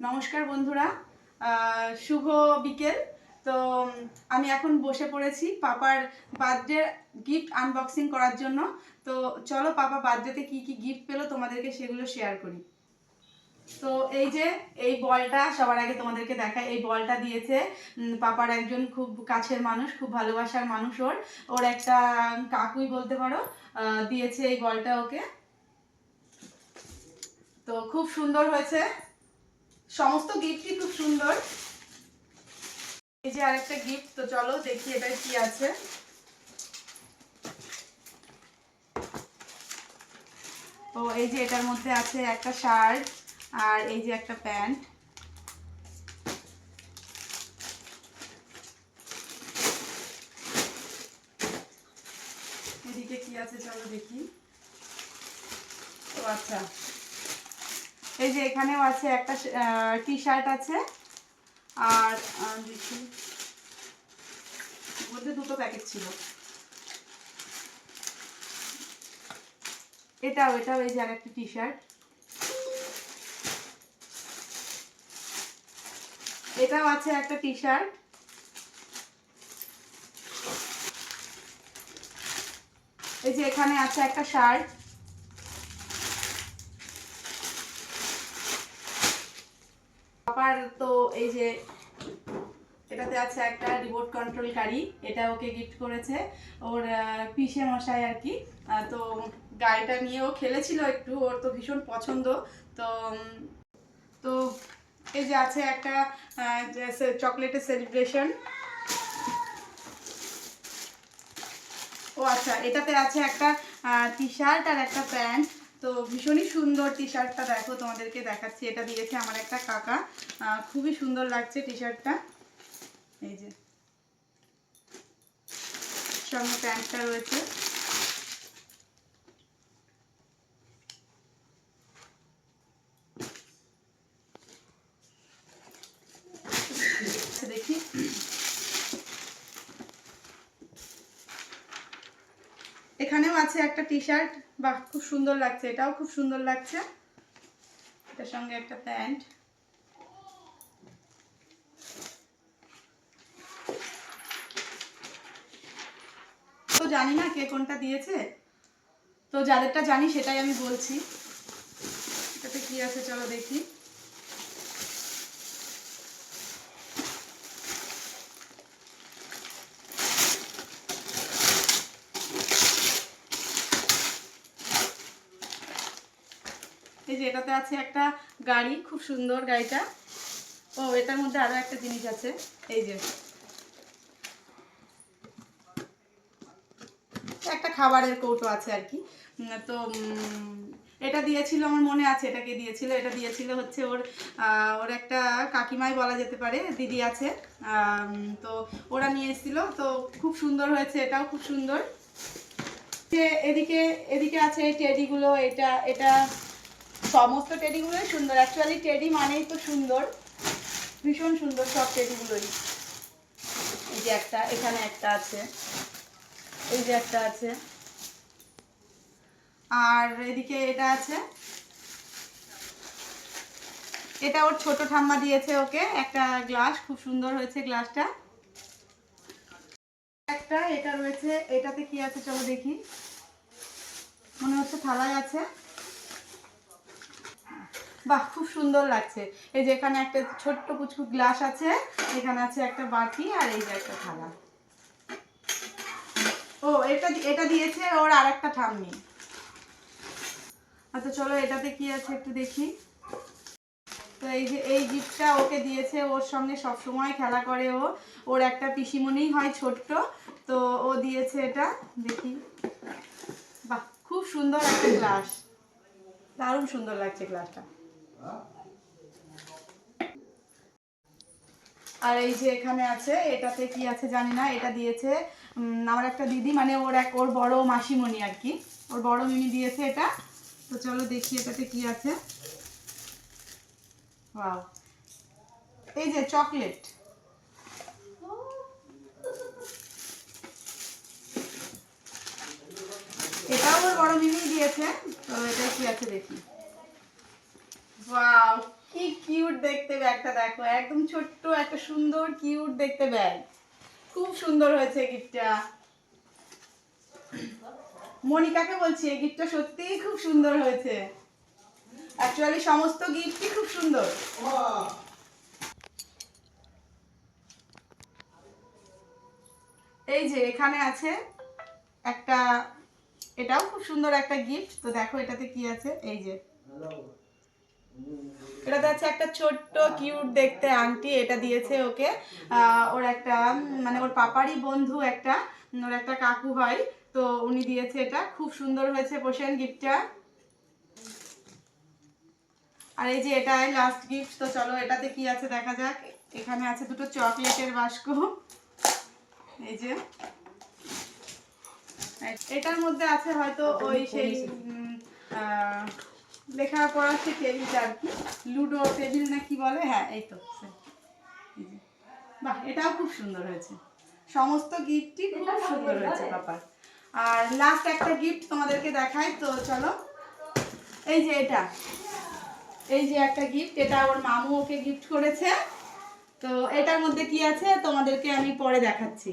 নমস্কার বন্ধুরা, শুভ বিকেল। তো আমি এখন বসে পড়েছি পাপার বার্থডে গিফট আনবক্সিং করার জন্য। তো চলো পাপা বার্থডেতে কি কি গিফট পেলো তোমাদেরকে সেগুলো শেয়ার করি। তো এই যে এই বলটা সবার আগে তোমাদেরকে দেখায়। এই বলটা দিয়েছে পাপার একজন খুব কাছের মানুষ, খুব ভালোবাসার মানুষ। ওর একটা কাকুই বলতে পারো, দিয়েছে এই বলটা ওকে। তো খুব সুন্দর হয়েছে, সমস্ত গিফটই খুব সুন্দর। এই যে আরেকটা গিফট, তো চলো দেখি এটা কি আছে। তো এই যে এটার মধ্যে আছে একটা শার্ট আর এই যে একটা প্যান্ট। এদিকে কি আছে চলো দেখি। ও আচ্ছা, এই যে এখানেও আছে একটা টি শার্ট আছে। আর দেখি মধ্যে দুটো প্যাকেট ছিল। এটাও এই যে আরেকটা টি শার্ট। এটাও আছে একটা টি শার্ট। এই যে এখানে আছে একটা শার্ট। পাপার তো এই যে এটাতে আছে একটা রিমোট কন্ট্রোল গাড়ি, এটা ওকে গিফট করেছে ওর পিসে মশাই আর কি। তো গাড়িটা নিয়ে ও খেলেছিল একটু, ওর তো ভীষণ পছন্দ। তো তো এই যে আছে একটা চকলেটের সেলিব্রেশন। ও আচ্ছা, এটাতে আছে একটা টি শার্ট আর একটা প্যান্ট। তো ভীষণই সুন্দর টি শার্টটা, দেখো তোমাদেরকে দেখাচ্ছি। এটা দিয়েছে আমার একটা কাকা, খুবই সুন্দর লাগছে টি শার্টটা। এই যে সঙ্গে প্যান্টটা রয়েছে। দেখি এখানেও আছে একটা টি শার্ট, বাহ খুব সুন্দর লাগছে, এটাও খুব সুন্দর লাগছে। এটার সঙ্গে একটা প্যান্ট। তো জানি না কে কোনটা দিয়েছে, তো যাদেরটা জানি সেটাই আমি বলছি। এটাতে কি আছে চলো দেখি। এই যে এটাতে আছে একটা গাড়ি, খুব সুন্দর গাড়িটা। ও এটার মধ্যে আরো একটা জিনিস আছে, এই যে একটা খাবারের কৌটো আছে আর কি। তো এটা দিয়েছিল, আমার মনে আছে এটাকে দিয়েছিল। এটা দিয়েছিল হচ্ছে ওর একটা কাকিমাই বলা যেতে পারে, দিদি আছে। তো ওরা নিয়ে এসেছিল, তো খুব সুন্দর হয়েছে, এটাও খুব সুন্দর। এদিকে এদিকে আছে এই টেডিগুলো। এটা এটা সমস্ত টেডিগুলোই সুন্দর, অ্যাকচুয়ালি টেডি মানেই তো সুন্দর, ভীষণ সুন্দর সব টেডিগুলোই। এই যে একটা, এখানে একটা আছে, এই যে একটা আছে, আর এদিকে এটা আছে। এটা ওর ছোট ঠাম্মা দিয়েছে ওকে একটা গ্লাস, খুব সুন্দর হয়েছে গ্লাসটা। একটা এটা রয়েছে, এটাতে কি আছে চলো দেখি। মনে হচ্ছে থালায় আছে, বাহ খুব সুন্দর লাগছে। এই যে এখানে একটা ছোট্ট কুচকু গ্লাস আছে, এখানে আছে একটা বাটি, আর এই যে একটা থালা। ও এটা এটা দিয়েছে ওর আর একটা ঠাম্মি। আচ্ছা চলো এটাতে কি আছে একটু দেখি। তো এই যে এই গিফটটা ওকে দিয়েছে, ওর সঙ্গে সব সময় খেলা করে ও। ওর একটা পিসিমণি হয় ছোট্ট, তো ও দিয়েছে এটা, দেখি। বাহ খুব সুন্দর একটা গ্লাস, দারুণ সুন্দর লাগছে গ্লাসটা। আর এই যে এখানে আছে, এটাতে কি আছে জানি না, এটা দিয়েছে আমার একটা দিদি, মানে ওর বড় মাসিমণি আর কি, ওর বড় মিমি দিয়েছে এটা। তো চলো দেখি এটাতে কি আছে। ওয়াও, এই যে চকলেট। এটাও ওর বড় মিমি দিয়েছে। তো এটা কি আছে দেখি। ওয়াও, কি কিউট দেখতে ব্যাগটা, দেখো একদম ছোট্ট একটা সুন্দর কিউট দেখতে ব্যাগ, খুব সুন্দর হয়েছে গিফটটা। মনিকাকে বলছি এই গিফটটা সত্যিই খুব সুন্দর হয়েছে। অ্যাকচুয়ালি সমস্ত গিফটই খুব সুন্দর। এই যে এখানে আছে একটা, এটাও খুব সুন্দর একটা গিফট। তো দেখো এটাতে কি আছে, এই যে এটাতে আছে একটা ছোট্ট কিউট দেখতে আংটি, এটা দিয়েছে ওকে ওর একটা মানে ওর পাপারই বন্ধু একটা, ওর একটা কাকু হয়, তো উনি দিয়েছে। এটা খুব সুন্দর হয়েছে পোষণ গিফটটা। আর এই যে এটাই লাস্ট গিফট। তো চলো এটাতে কি আছে দেখা যাক। এখানে আছে দুটো চকলেটের বাস্ক, এই যে এটার মধ্যে আছে হয়তো ওই সেই লেখাপড়ার সেই টেবিলটা আর কি, লুডো টেবিল না কি বলে, হ্যাঁ এই তো। বাহ, এটাও খুব সুন্দর হয়েছে, সমস্ত গিফটই খুব সুন্দর হয়েছে পাপার। আর লাস্ট একটা গিফট তোমাদেরকে দেখাই, তো চলো। এই যে এটা, এই যে একটা গিফট, এটা ওর মামু ওকে গিফট করেছে। তো এটার মধ্যে কি আছে তোমাদেরকে আমি পরে দেখাচ্ছি।